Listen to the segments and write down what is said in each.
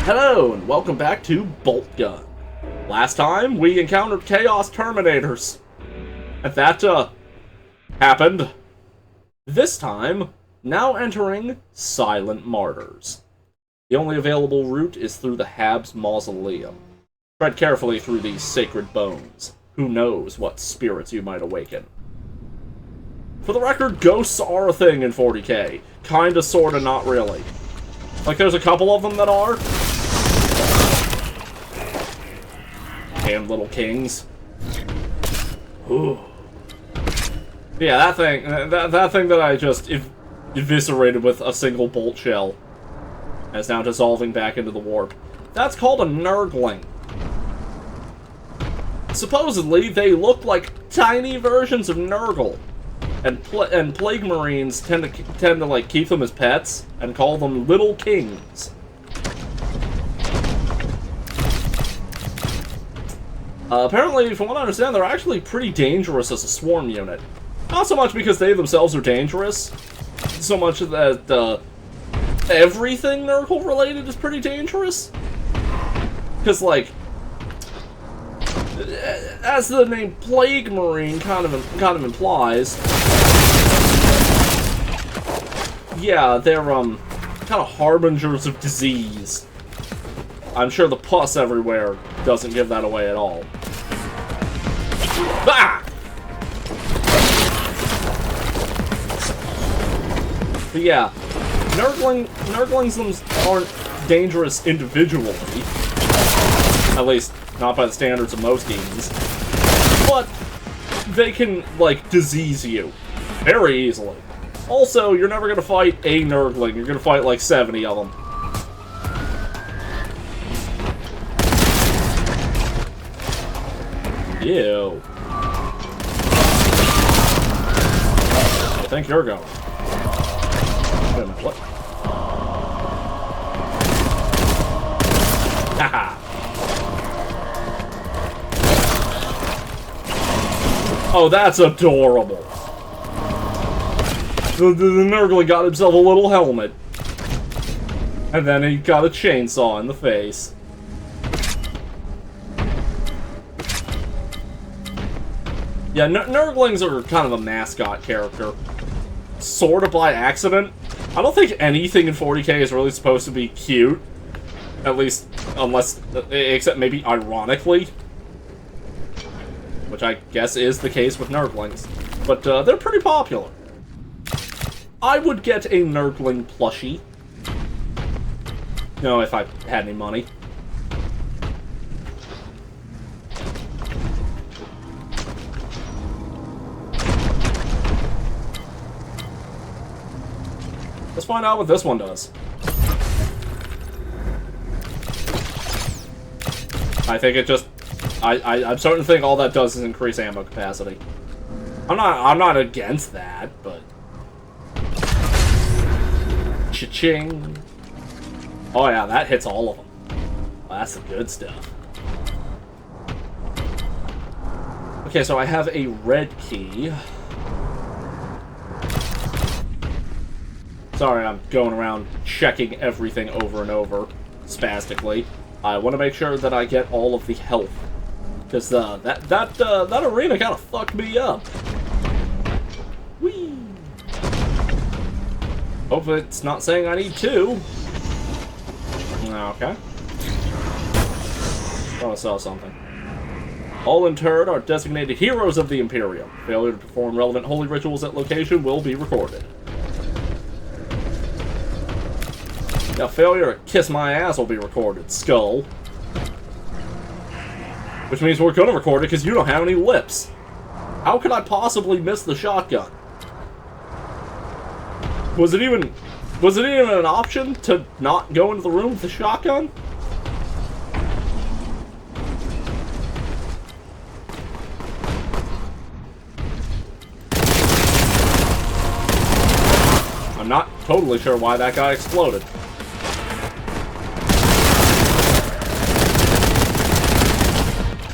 Hello, and welcome back to Boltgun. Last time, we encountered Chaos Terminators. And that, happened. This time, now entering Silent Martyrs. The only available route is through the Habs Mausoleum. Tread carefully through these sacred bones. Who knows what spirits you might awaken. For the record, ghosts are a thing in 40k. Kinda, sorta, not really. Like, there's a couple of them that are. Damn little kings. Ooh. Yeah, that thing that I just eviscerated with a single bolt shell is now dissolving back into the warp. That's called a Nurgling. Supposedly, they look like tiny versions of Nurgle. And Plague Marines tend to like keep them as pets and call them little kings. Apparently, from what I understand, they're actually pretty dangerous as a swarm unit. Not so much because they themselves are dangerous, so much that everything Nurgle related is pretty dangerous. Because, like, as the name Plague Marine kind of implies, yeah, they're kind of harbingers of disease. I'm sure the pus everywhere doesn't give that away at all. Ah! But yeah, Nurglings aren't dangerous individually. At least, not by the standards of most demons. But they can, like, disease you very easily. Also, you're never gonna fight a Nurgling. You're gonna fight, like, 70 of them. Ew. I think you're going. Wait a minute, what? Haha. Oh, that's adorable. The Nurgling got himself a little helmet. And then he got a chainsaw in the face. Yeah, Nurglings are kind of a mascot character. Sort of by accident. I don't think anything in 40k is really supposed to be cute. At least, except maybe ironically. Which I guess is the case with Nurglings. But they're pretty popular. I would get a Nurgling plushie. You know, if I had any money. Let's find out what this one does. I think it just... I'm starting to think all that does is increase ammo capacity. I'm not against that, but... Cha-ching. Oh yeah, that hits all of them. Well, that's the good stuff. Okay, so I have a red key. Sorry, I'm going around checking everything over and over, spastically. I want to make sure that I get all of the health. Because that arena kind of fucked me up. Whee! Hope it's not saying I need two. Okay. Oh, I saw something. All interred are designated heroes of the Imperium. Failure to perform relevant holy rituals at location will be recorded. Now, failure to kiss my ass will be recorded, skull. Which means we're gonna record it because you don't have any lips. How could I possibly miss the shotgun? Was it even an option to not go into the room with the shotgun? I'm not totally sure why that guy exploded.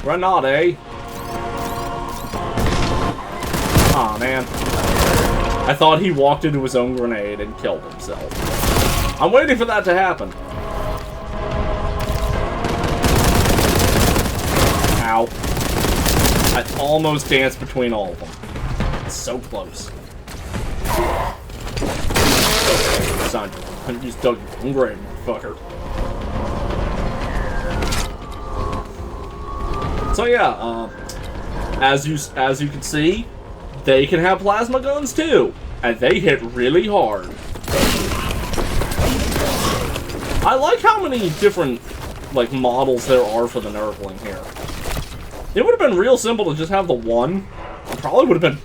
Grenade. Aw, man. I thought he walked into his own grenade and killed himself. I'm waiting for that to happen. I almost danced between all of them. It's so close. Sandra, you just dug your own grave, motherfucker. So yeah, as you can see, they can have plasma guns too, and they hit really hard. I like how many different like models there are for the Nurgling here. It would have been real simple to just have the one. It probably would have been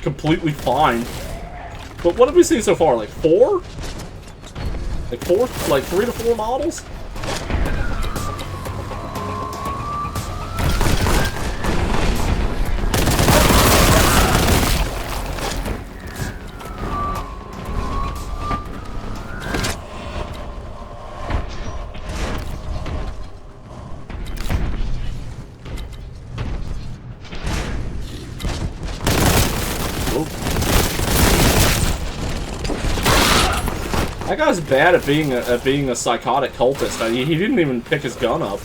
completely fine. But what have we seen so far? Like 4? Like 3 to 4 models? That guy's bad at being a psychotic cultist. He didn't even pick his gun up.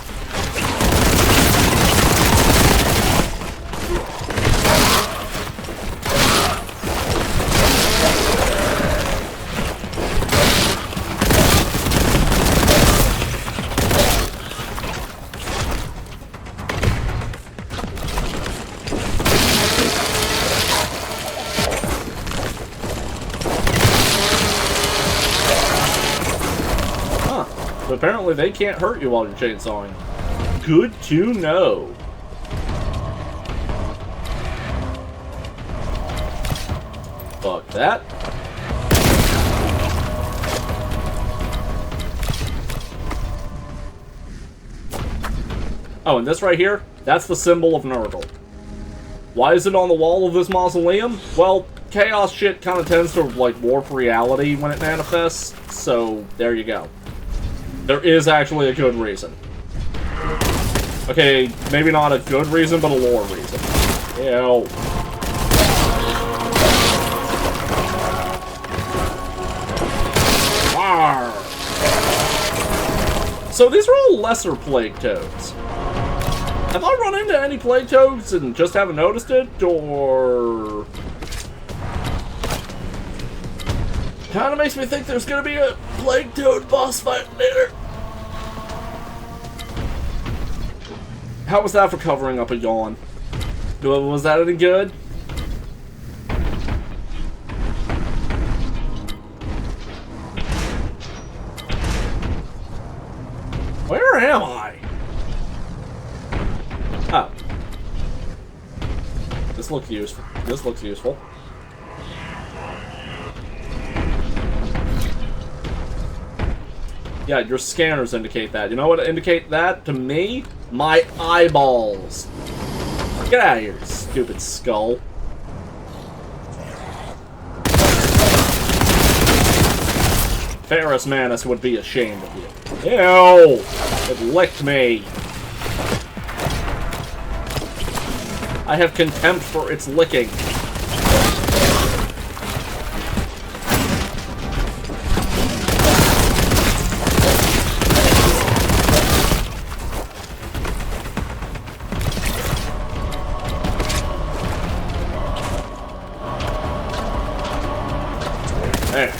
Apparently they can't hurt you while you're chainsawing. Good to know. Fuck that. Oh, and this right here, that's the symbol of Nurgle. Why is it on the wall of this mausoleum? Well, chaos shit kind of tends to, like, warp reality when it manifests, so there you go. There is actually a good reason. Okay, maybe not a good reason, but a lore reason. Ew. Arr. So these are all lesser plague toads. Have I run into any plague toads and just haven't noticed it, or... Kind of makes me think there's gonna be a plague toad boss fight later. How was that for covering up a yawn? Was that any good? Where am I? Oh. This looks useful. This looks useful. Yeah, your scanners indicate that. You know what indicate that to me? My eyeballs. Get out of here, stupid skull. Ferrus Manus would be ashamed of you. Ew! It licked me. I have contempt for its licking. There.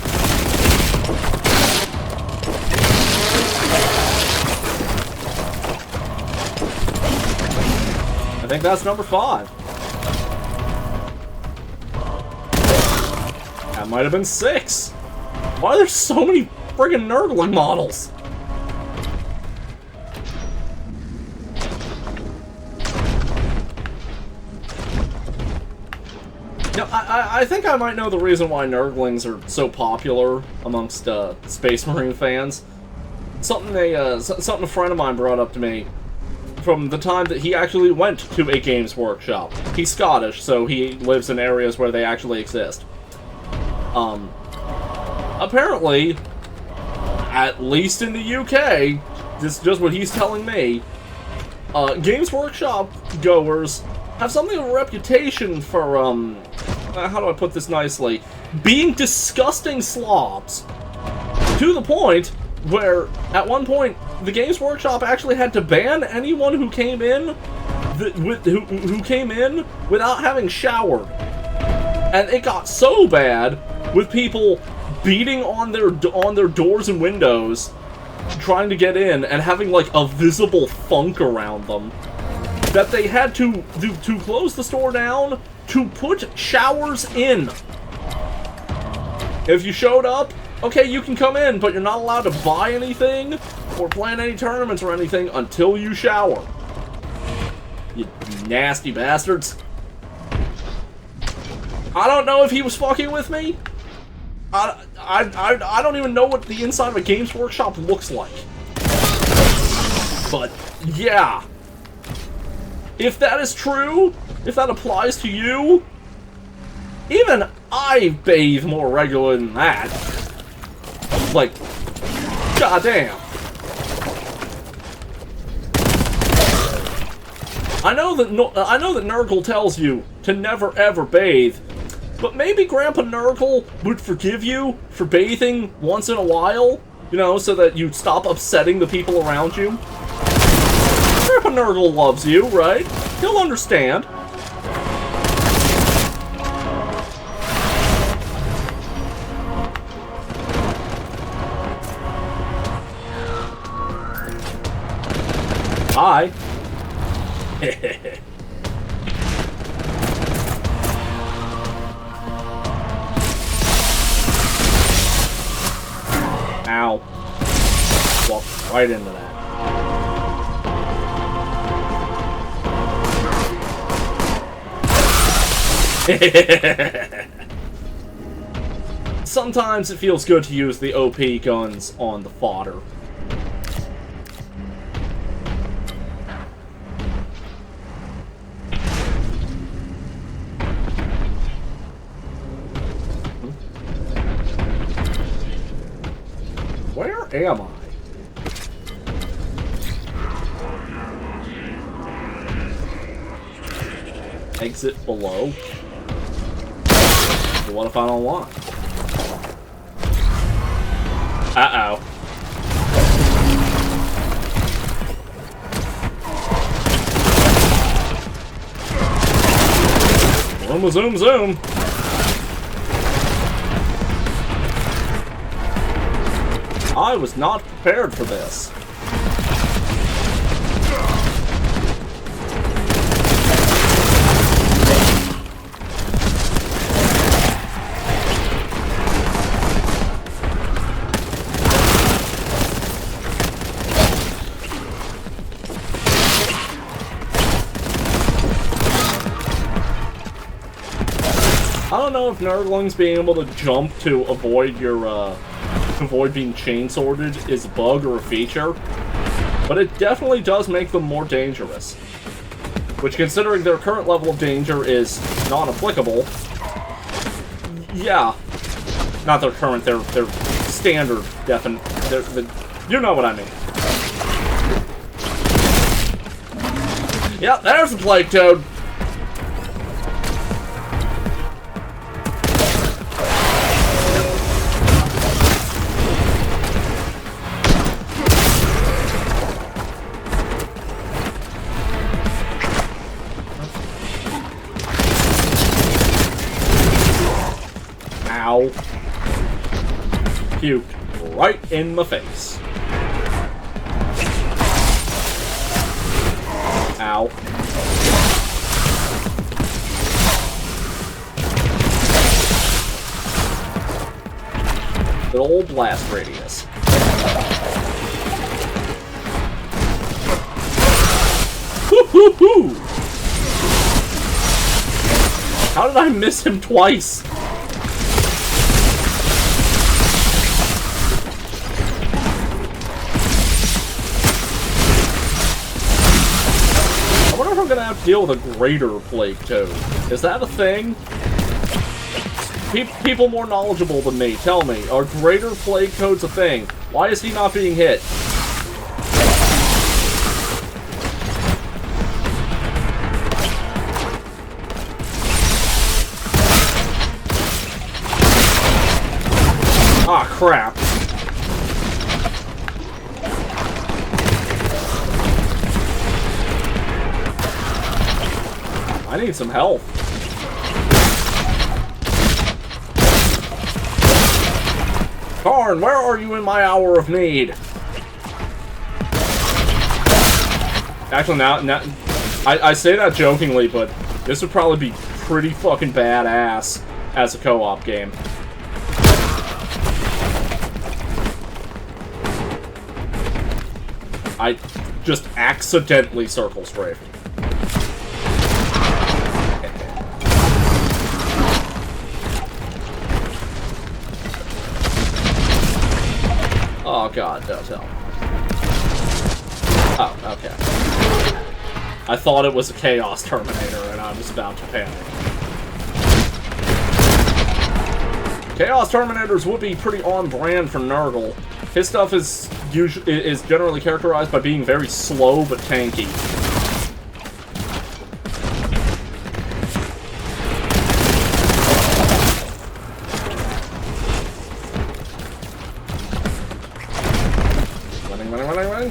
I think that's number 5. That might have been 6. Why are there so many friggin' Nurgling models? Now, I think I might know the reason why Nurglings are so popular amongst Space Marine fans. Something a friend of mine brought up to me from the time that he actually went to a Games Workshop. He's Scottish, so he lives in areas where they actually exist. Apparently, at least in the UK, this is just what he's telling me, Games Workshop goers have something of a reputation for, how do I put this nicely? Being disgusting slobs. To the point where, at one point, the Games Workshop actually had to ban anyone who came in who came in without having showered. And it got so bad with people beating on their doors and windows trying to get in and having like a visible funk around them that they had to close the store down to put showers in. If you showed up, okay, you can come in, but you're not allowed to buy anything or plan any tournaments or anything until you shower. You nasty bastards. I don't know if he was fucking with me. I don't even know what the inside of a Games Workshop looks like. But, yeah. If that is true, if that applies to you, even I bathe more regular than that. Like, goddamn. I know that Nurgle tells you to never ever bathe, but maybe Grandpa Nurgle would forgive you for bathing once in a while, you know, so that you stop upsetting the people around you. Grandpa Nurgle loves you, right? He'll understand. Hi. Ow. Walked right into that. Sometimes it feels good to use the OP guns on the fodder. Where am I? Exit below. But what if I don't want? Uh-oh. Zoom, zoom, zoom. I was not prepared for this. I don't know if Nurglings being able to jump to avoid your, avoid being chainsworded is a bug or a feature, but it definitely does make them more dangerous. Which, considering their current level of danger is non-applicable, yeah. Not their current, their standard you know what I mean. Yep, there's the Plague Toad. Ow. Puked right in my face. Ow. Good old blast radius. Hoo-hoo-hoo! How did I miss him twice? I wonder if I'm gonna have to deal with a greater Plague Toad. Is that a thing? People more knowledgeable than me, tell me, are greater Plague Toads a thing? Why is he not being hit? Ah, crap. I need some health. Karn, where are you in my hour of need? Actually, now I say that jokingly, but this would probably be pretty fucking badass as a co-op game. I just accidentally circle strafe. Oh god, don't tell. Oh, okay. I thought it was a Chaos Terminator and I was about to panic. Chaos Terminators would be pretty on brand for Nurgle. His stuff is generally characterized by being very slow but tanky. Running. I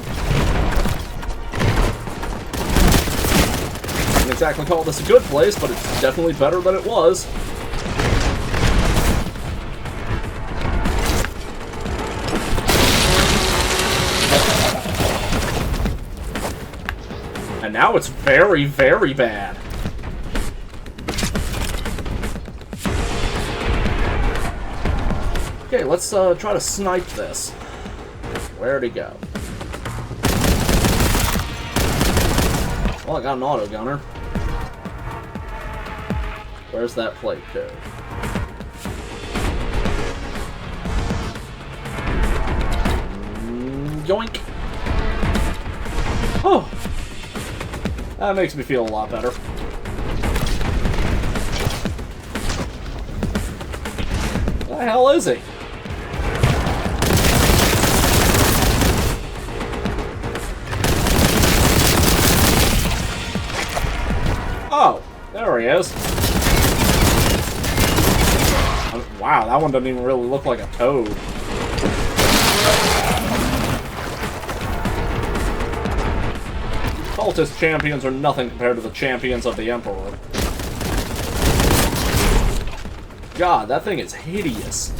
wouldn't exactly call this a good place, but it's definitely better than it was. And now it's very, very bad. Okay, let's try to snipe this. Where'd he go? Well, I got an auto gunner. Where's that plate code? Yoink! Oh! That makes me feel a lot better. What the hell is he? Oh, there he is. Wow, that one doesn't even really look like a toad. Cultist champions are nothing compared to the champions of the Emperor. God, that thing is hideous.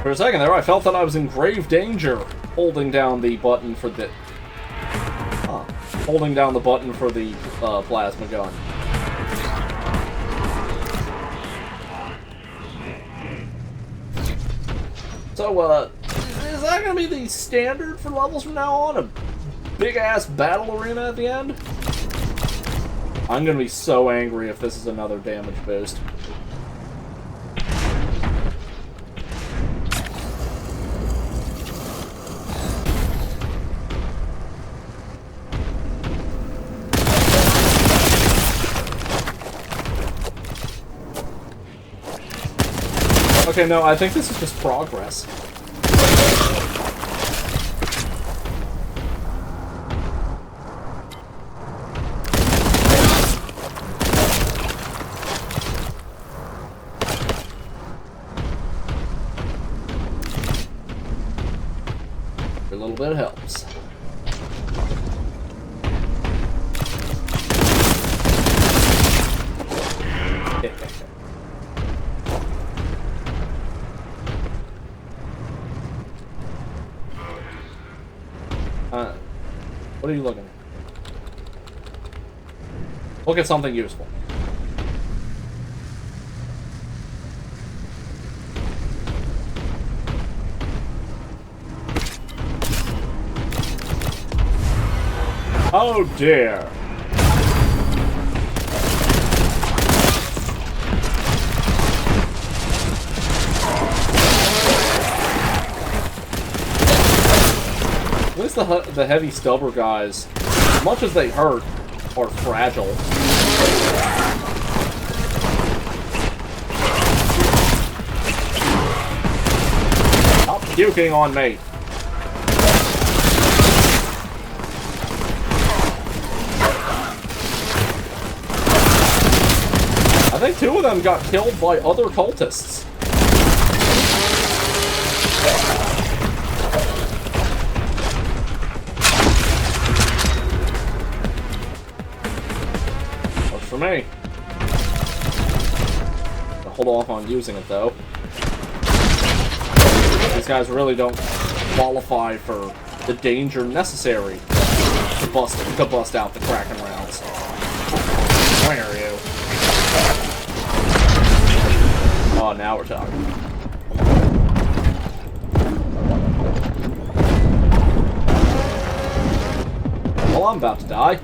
For a second there, I felt that I was in grave danger holding down the button for the... holding down the button for the plasma gun. So, is that gonna be the standard for levels from now on? A big-ass battle arena at the end? I'm gonna be so angry if this is another damage boost. Okay, no, I think this is just progress. A little bit helps. What are you looking at? Look at something useful. Oh dear. At least the heavy stubber guys, as much as they hurt, are fragile. Stop puking on me. I think two of them got killed by other cultists. for me. I'll hold off on using it, though. These guys really don't qualify for the danger necessary to bust out the Kraken rounds. Where are you? Oh, now we're talking. Well, I'm about to die.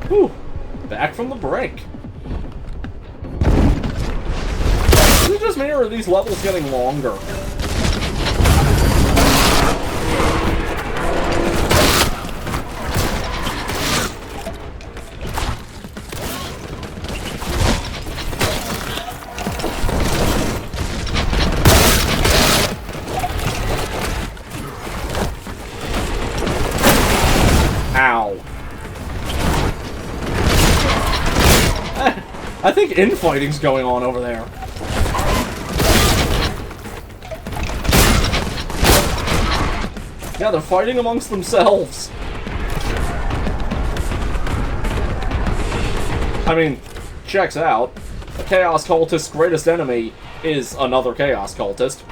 Whew. Back from the break. Is it just me, or are these levels getting longer? Ow. I think infighting's going on over there. Yeah, they're fighting amongst themselves. I mean, checks out. A Chaos Cultist's greatest enemy is another Chaos Cultist.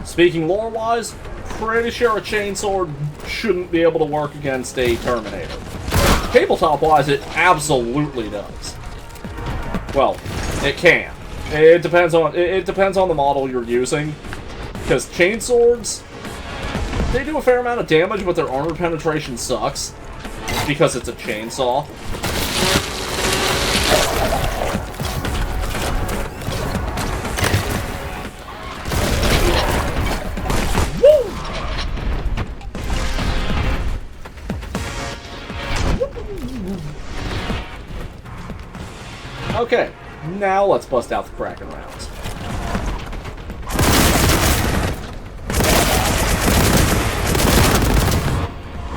Speaking lore-wise, pretty sure a chainsword shouldn't be able to work against a Terminator. Tabletop-wise, it absolutely does. Well, it can. It depends on the model you're using, because chainswords, they do a fair amount of damage, but their armor penetration sucks because it's a chainsaw. Okay, now let's bust out the Kraken rounds.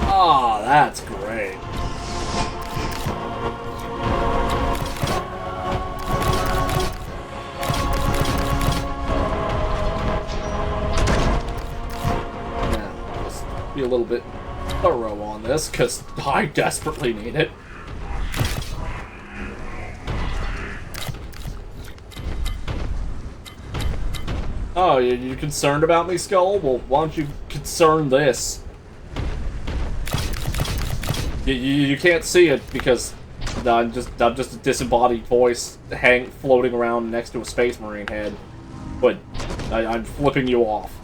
Ah, that's great. Now, let's be a little bit thorough on this, because I desperately need it. Oh, you're concerned about me, Skull? Well, why don't you concern this? You can't see it because I'm just a disembodied voice floating around next to a Space Marine head. But I'm flipping you off.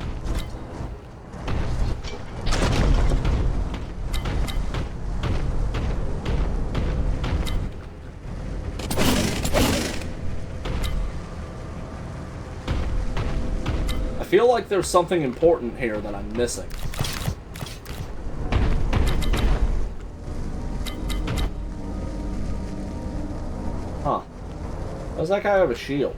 I feel like there's something important here that I'm missing. Huh. Does that guy have a shield?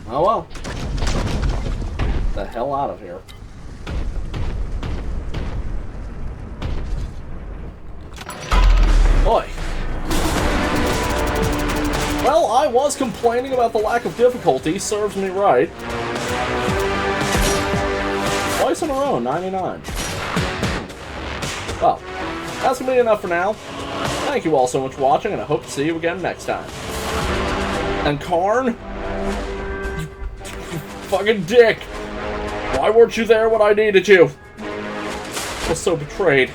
Oh well. Get the hell out of here. Oi. Well, I was complaining about the lack of difficulty. Serves me right. Twice in a row, 99. Well, that's going to be enough for now. Thank you all so much for watching, and I hope to see you again next time. And Karn? You fucking dick! Why weren't you there when I needed you? I was so betrayed.